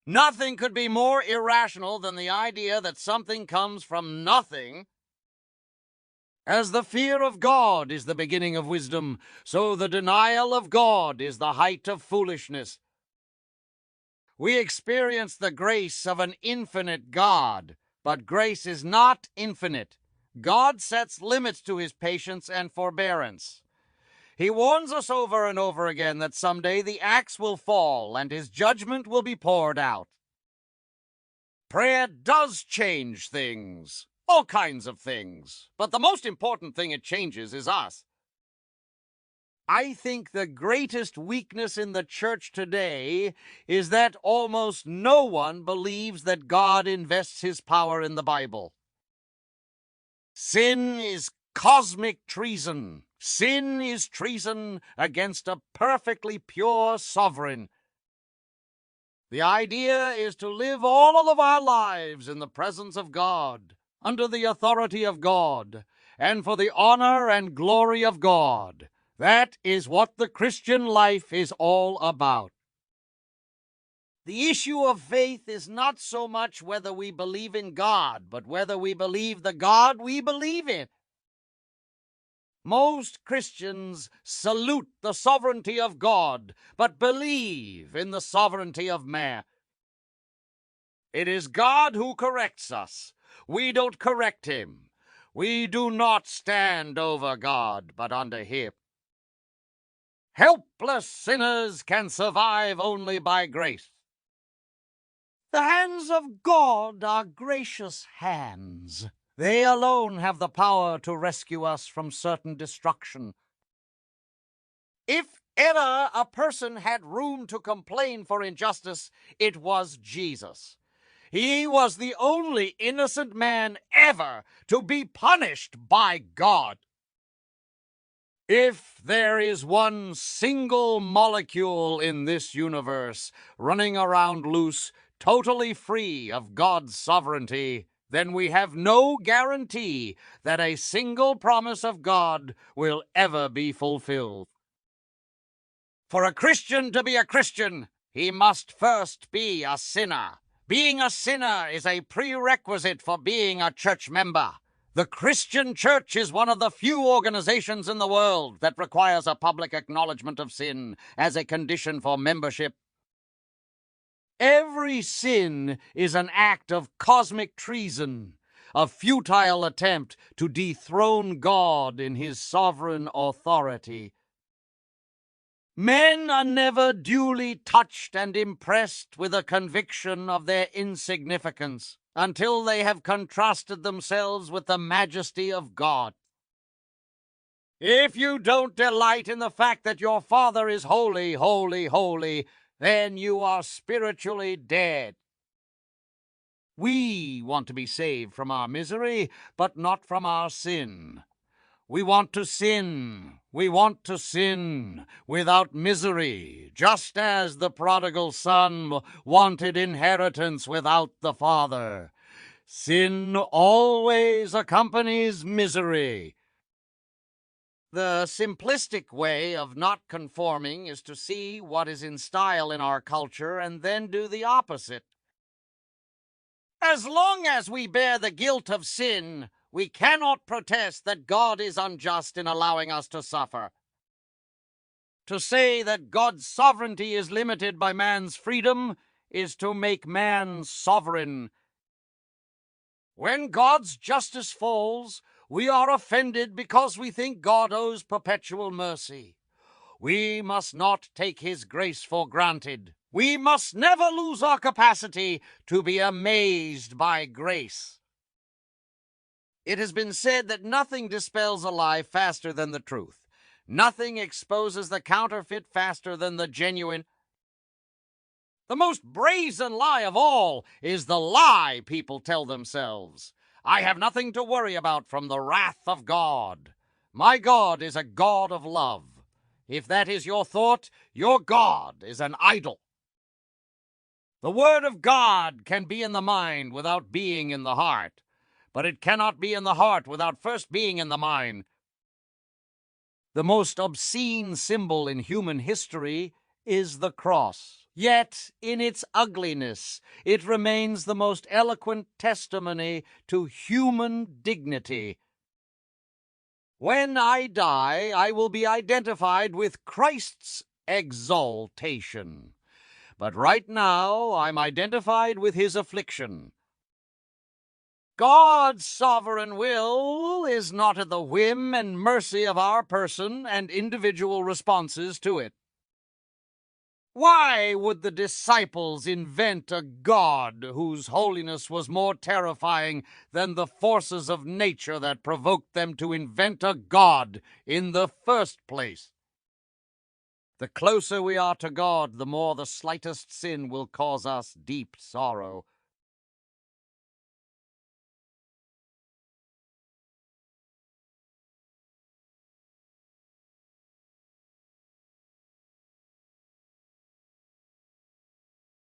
Nothing could be more irrational than the idea that something comes from nothing. As the fear of God is the beginning of wisdom, so the denial of God is the height of foolishness. We experience the grace of an infinite God, but grace is not infinite. God sets limits to his patience and forbearance. He warns us over and over again that someday the axe will fall and his judgment will be poured out. Prayer does change things, all kinds of things, but the most important thing it changes is us. I think the greatest weakness in the church today is that almost no one believes that God invests his power in the Bible. Sin is cosmic treason. Sin is treason against a perfectly pure sovereign. The idea is to live all of our lives in the presence of God, under the authority of God, and for the honor and glory of God. That is what the Christian life is all about. The issue of faith is not so much whether we believe in God, but whether we believe the God we believe in. Most Christians salute the sovereignty of God, but believe in the sovereignty of man. It is God who corrects us. We don't correct him. We do not stand over God, but under him. Helpless sinners can survive only by grace. The hands of God are gracious hands. They alone have the power to rescue us from certain destruction. If ever a person had room to complain for injustice, it was Jesus. He was the only innocent man ever to be punished by God. If there is one single molecule in this universe running around loose, totally free of God's sovereignty, then we have no guarantee that a single promise of God will ever be fulfilled. For a Christian to be a Christian, he must first be a sinner. Being a sinner is a prerequisite for being a church member. The Christian church is one of the few organizations in the world that requires a public acknowledgement of sin as a condition for membership. Every sin is an act of cosmic treason, a futile attempt to dethrone God in his sovereign authority. Men are never duly touched and impressed with a conviction of their insignificance until they have contrasted themselves with the majesty of God. If you don't delight in the fact that your Father is holy, holy, holy, then you are spiritually dead. We want to be saved from our misery, but not from our sin. We want to sin. We want to sin without misery, just as the prodigal son wanted inheritance without the father. Sin always accompanies misery. The simplistic way of not conforming is to see what is in style in our culture and then do the opposite. As long as we bear the guilt of sin, we cannot protest that God is unjust in allowing us to suffer. To say that God's sovereignty is limited by man's freedom is to make man sovereign. When God's justice falls, we are offended because we think God owes perpetual mercy. We must not take his grace for granted. We must never lose our capacity to be amazed by grace. It has been said that nothing dispels a lie faster than the truth. Nothing exposes the counterfeit faster than the genuine. The most brazen lie of all is the lie people tell themselves. I have nothing to worry about from the wrath of God. My God is a God of love. If that is your thought, your God is an idol. The Word of God can be in the mind without being in the heart, but it cannot be in the heart without first being in the mind. The most obscene symbol in human history is the cross. Yet, in its ugliness, it remains the most eloquent testimony to human dignity. When I die, I will be identified with Christ's exaltation. But right now, I'm identified with his affliction. God's sovereign will is not at the whim and mercy of our person and individual responses to it. Why would the disciples invent a God whose holiness was more terrifying than the forces of nature that provoked them to invent a God in the first place? The closer we are to God, the more the slightest sin will cause us deep sorrow.